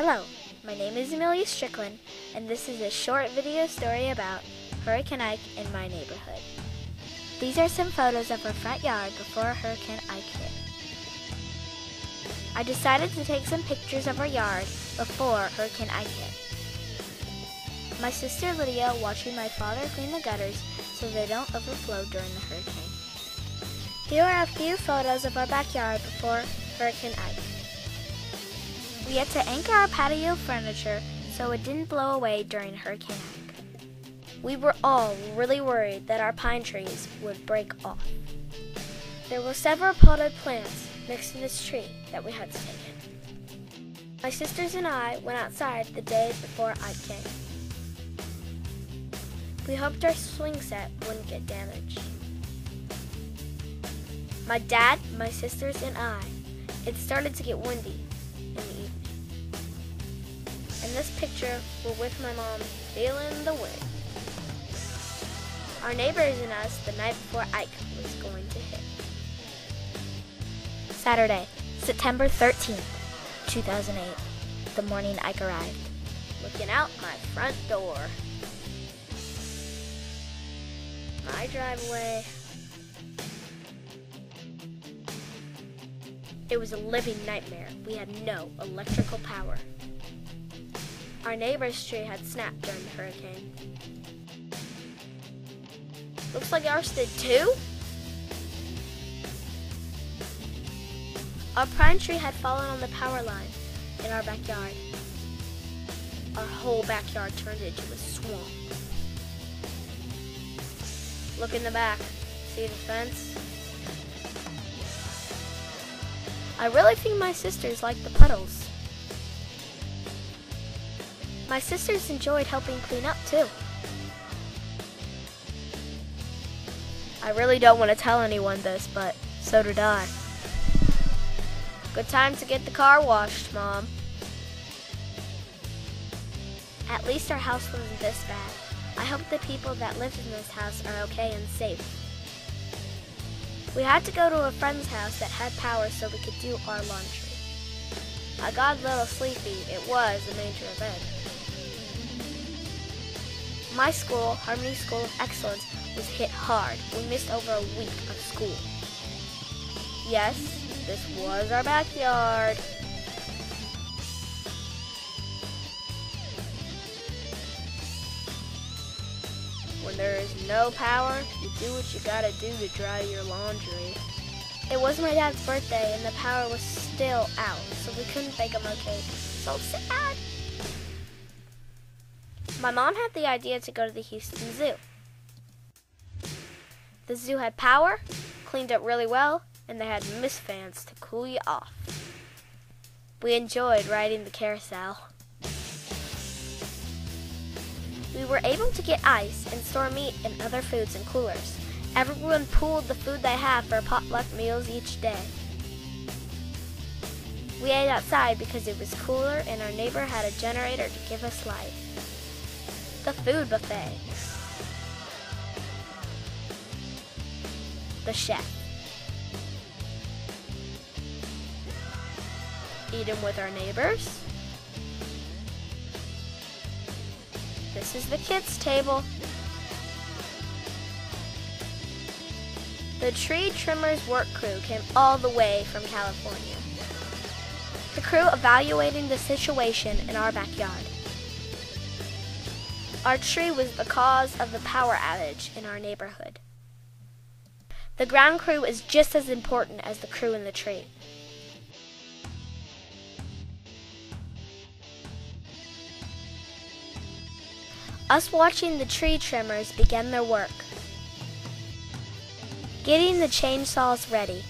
Hello, my name is Amelia Strickland, and this is a short video story about Hurricane Ike in my neighborhood. These are some photos of our front yard before Hurricane Ike hit. I decided to take some pictures of our yard before Hurricane Ike hit. My sister Lydia watching my father clean the gutters so they don't overflow during the hurricane. Here are a few photos of our backyard before Hurricane Ike. We had to anchor our patio furniture so it didn't blow away during Hurricane Ike. We were all really worried that our pine trees would break off. There were several potted plants next to this tree that we had to take in. My sisters and I went outside the day before Ike came. We hoped our swing set wouldn't get damaged. My dad, my sisters, and I, it started to get windy in the evening. In this picture, we're with my mom feeling the wind. Our neighbors and us the night before Ike was going to hit. Saturday, September 13th, 2008, the morning Ike arrived. Looking out my front door. My driveway. It was a living nightmare. We had no electrical power. Our neighbor's tree had snapped during the hurricane. Looks like ours did too. Our pine tree had fallen on the power line in our backyard. Our whole backyard turned into a swamp. Look in the back. See the fence? I really think my sisters like the puddles. My sisters enjoyed helping clean up too. I really don't want to tell anyone this, but so did I. Good time to get the car washed, Mom. At least our house wasn't this bad. I hope the people that lived in this house are okay and safe. We had to go to a friend's house that had power so we could do our laundry. I got a little sleepy. It was a major event. My school, Harmony School of Excellence, was hit hard. We missed over a week of school. Yes, this was our backyard. When there is no power, you do what you gotta do to dry your laundry. It was my dad's birthday and the power was still out, so we couldn't bake him a cake. So sad! My mom had the idea to go to the Houston Zoo. The zoo had power, cleaned up really well, and they had mist fans to cool you off. We enjoyed riding the carousel. We were able to get ice and store meat and other foods in coolers. Everyone pooled the food they had for potluck meals each day. We ate outside because it was cooler and our neighbor had a generator to give us light. The food buffet. The chef. Eating with our neighbors. This is the kids' table. The tree trimmers work crew came all the way from California. The crew evaluating the situation in our backyard. Our tree was the cause of the power outage in our neighborhood. The ground crew is just as important as the crew in the tree. Us watching the tree trimmers begin their work. Getting the chainsaws ready.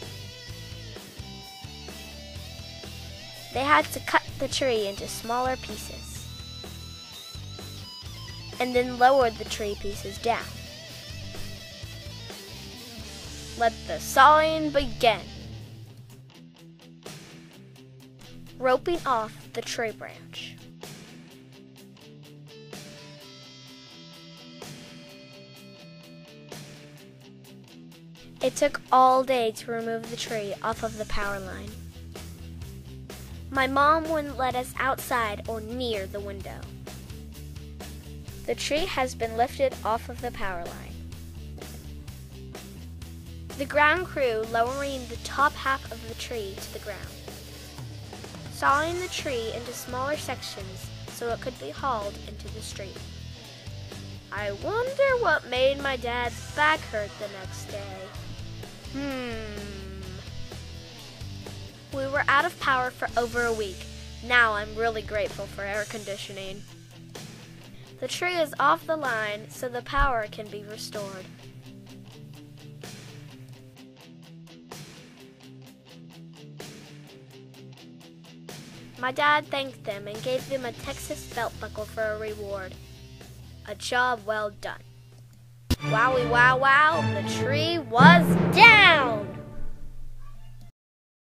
They had to cut the tree into smaller pieces and then lowered the tree pieces down. Let the sawing begin. Roping off the tree branch. It took all day to remove the tree off of the power line. My mom wouldn't let us outside or near the window. The tree has been lifted off of the power line. The ground crew lowering the top half of the tree to the ground, sawing the tree into smaller sections so it could be hauled into the street. I wonder what made my dad's back hurt the next day. We were out of power for over a week. Now I'm really grateful for air conditioning. The tree is off the line so the power can be restored. My dad thanked them and gave them a Texas belt buckle for a reward. A job well done. Wowie wow wow, the tree was down!